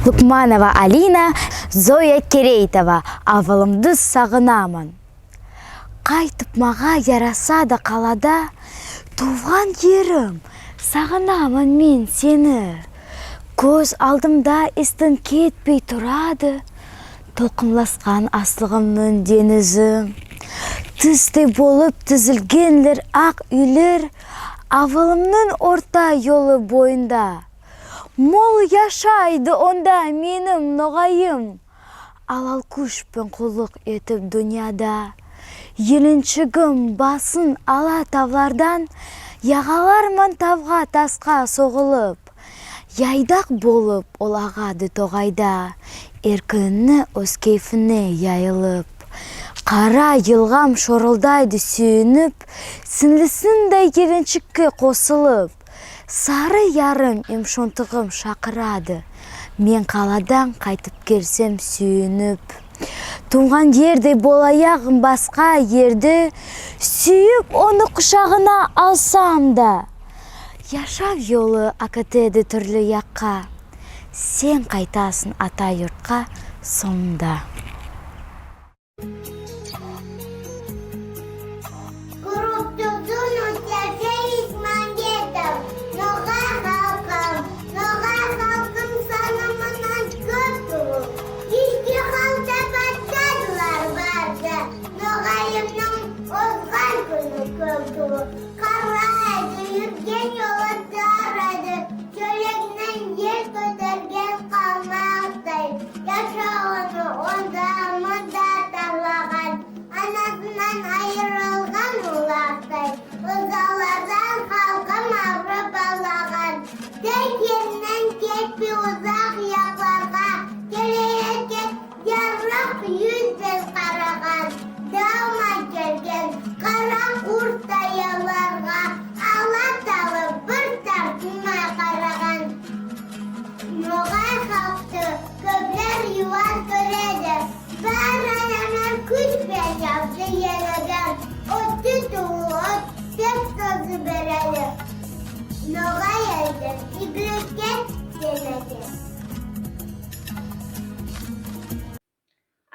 Лукманова Алина, Зоя Керейтова, авылымды сағынамын. Қайтып маға яраса да қалада, туған ерім, сағынамын мен сені. Көз алдымда істің кетпей тұрады, толқынласқан аслығымның денізі. Тісте болып тізілгенлер ақ үйлер, авылымның орта yolu бойында. Мол яшайды онда менің ноғайым, алал күшпен құлық етіп дүнияда. Еліншігім басын ала тавлардан, яғалармын тавға тасқа соғылып. Яйдақ болып ол ағады тоғайда, еркіні өз кейфіне яйылып. Қара елғам шорылдайды сүйініп, сіңлісіндей келіншікке қосылып. Сары ярым емшонтығым шақырады, мен қаладан қайтып келсем сүйініп. Туған ерде болаяғым басқа ерді, сүйіп оны құшағына алсам да. Яшав yolu акытеді түрлі яққа, сен қайтасың ата yurtқа сонда.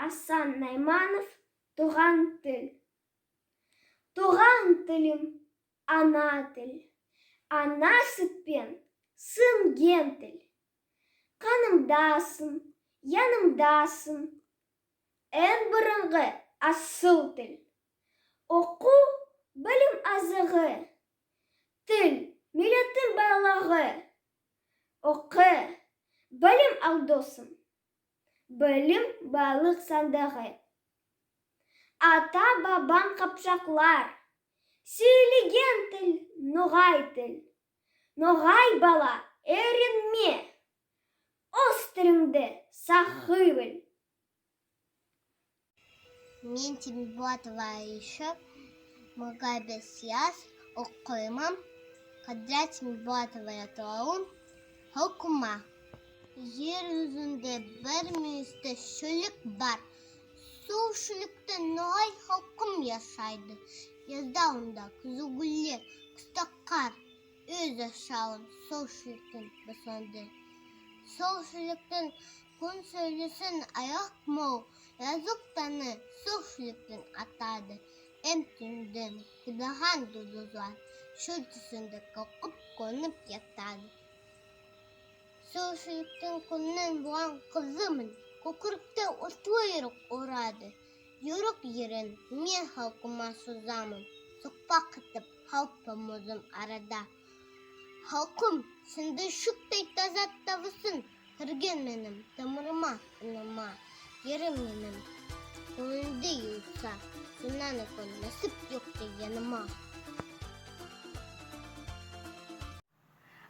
Асан Найманов, туған тіл. Туған тілім ана тіл. Ана сүтпен сіңген тіл. Қанымдасың, янымдасың. Ең бұрынғы асыл тіл. Оқу білім азығы. Тіл, милләттің байлығы. Оқы, білім ал досым. Білім балық сандағы. Ата бабан қапшақлар. Сөйлеген тіл, ноғай тіл. Ноғай бала, ерінме. Өз тіліңді сақи біл. Мен Темирбатова Аиша, мага 5 яш, оқимын. Қадра Темирбатова атауым, Хокума. Жер жүзінде бір мүйісті шөлік бар. Сол шөлікті ноғай халқым яшайды. Язда онда күзігулер, қыста қар. Өз ашауын сол шөліктің басынды. Сол шөліктің күн сөйлесін аяқ мол. Yazık tane сол шөліктің атады. Түндің күдаған дұзызлар. Шөл түсінде қалқып қонып ятады. Сол шөліктің күннен бұған қызымын. Көкірікті ұстойырық ұрады. Жүрік ерін мен халқыма созамын. Соқпақ етіп халқы мұзым арада. Халқым, сенді шүктей тазат табысын. Кірген менім тамырыма, ұныма. Ерім менім көңілді еуса. Сонан өкін насып жоқты яныма.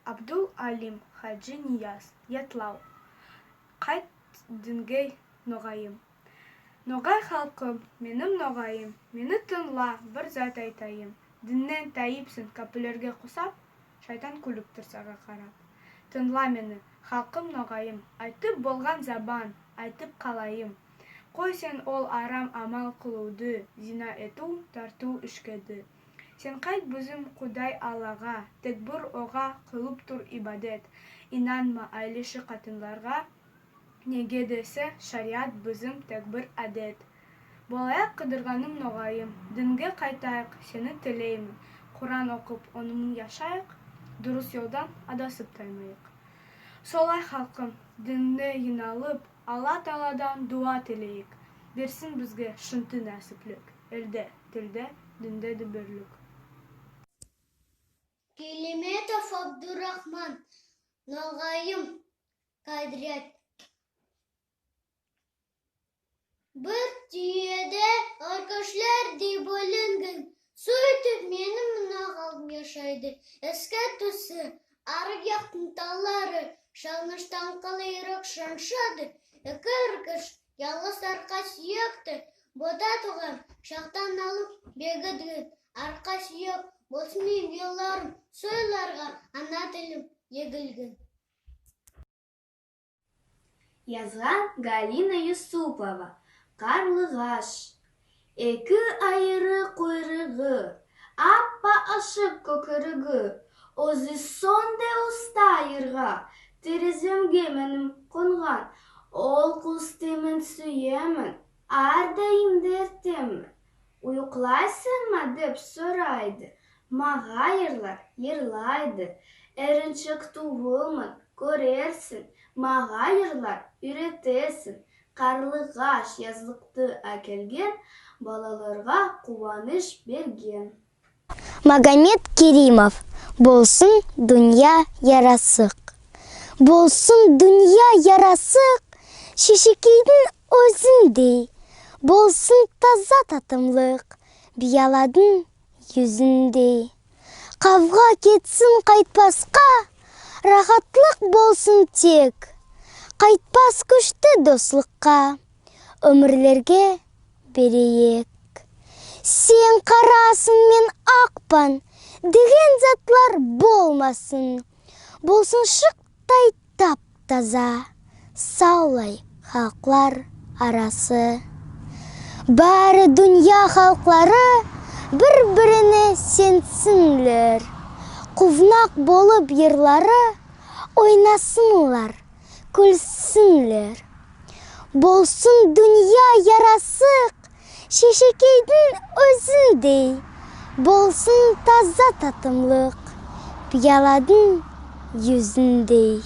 Абдул Алим Хаджи Нияз, Ятлау. Қайт дүнгей ноғайым. Ноғай халқым, менің ноғайым, мені тыңла, бір зат айтайым. Діннен тайыпсың кәпілерге құсап, шайтан күліп тұрсаға қарап. Тыңла мені, халқым ноғайым, айтып болған забан, айтып қалайым. Қой сен ол арам амал қылуды, зина ету, тарту үшкеді. Сен қайт бізім Құдай Аллаға, тек бір оға қылып тұр ибадет. Инанма айлеші қатынларға, Неге десе, шариат bizim tek bir adet. Болайық қыдырғаным ноғайым, дінге қайтайық, сені тілеймін. Құран оқып, онымен яшайық, дұрыс жолдан адасып таймайық. Солай халқым, дінне жиналып, Алла Тағаладан дуа тілейік. Берсін бізге шынты нәсіплік, елде, тілде, дінде де бірлік. Келиметов Абдурахман, ноғайым, қадірет. Bir tüyede arkadaşlar diye bölüngün. Söğütüp benim nağalım yaşaydı. Eske tüsü, arık yaktın talları, şanıştan kalayırık şanşadı. Ekırkış, yalnız arkaş yoktu. Boda tuğan, şahtan alıp begedgün. Arkaş yok, bosmiyim yıllarım, söylerga ana dilim yegilgün. Yazgan Галина Юсупова. Қарлығаш. Екі айыры құйрығы, аппа ашық көкірігі, өзі сонде ұста айырға, тереземге мінім қонған, ол құстымын сүйемін, әрдайым дертемін. Ұйықлайсың ма деп сұрайды, маға айырлар ерлайды, әріншік туғылмын, көрерсің, маға айырлар үйретесің. Қарлығаш yazlıkты әкелген, балаларға қуаныш берген. Магомед Керимов. Болсын дүния ярасық. Болсын дүния ярасық, шешекейдің өзіндей. Болсын таза татымлық, бияладың yüzіндей. Қавға кетсін қайтпасқа, рахатлық болсын тек. Қайтпас күшті дослыққа, өмірлерге берейік. Сен қарасын мен ақпан, деген затлар болмасын. Болсын шықтай тап-таза, саулай халқлар арасы. Бәрі дүния халқлары бір-біріне сенсінлер. Құвнақ болып ерлары ойнасынлар. Күлсінлер. Болсын дүния ярасық, шешекейдің өзіндей. Болсын таза татымлық, пияладың yüzіндей.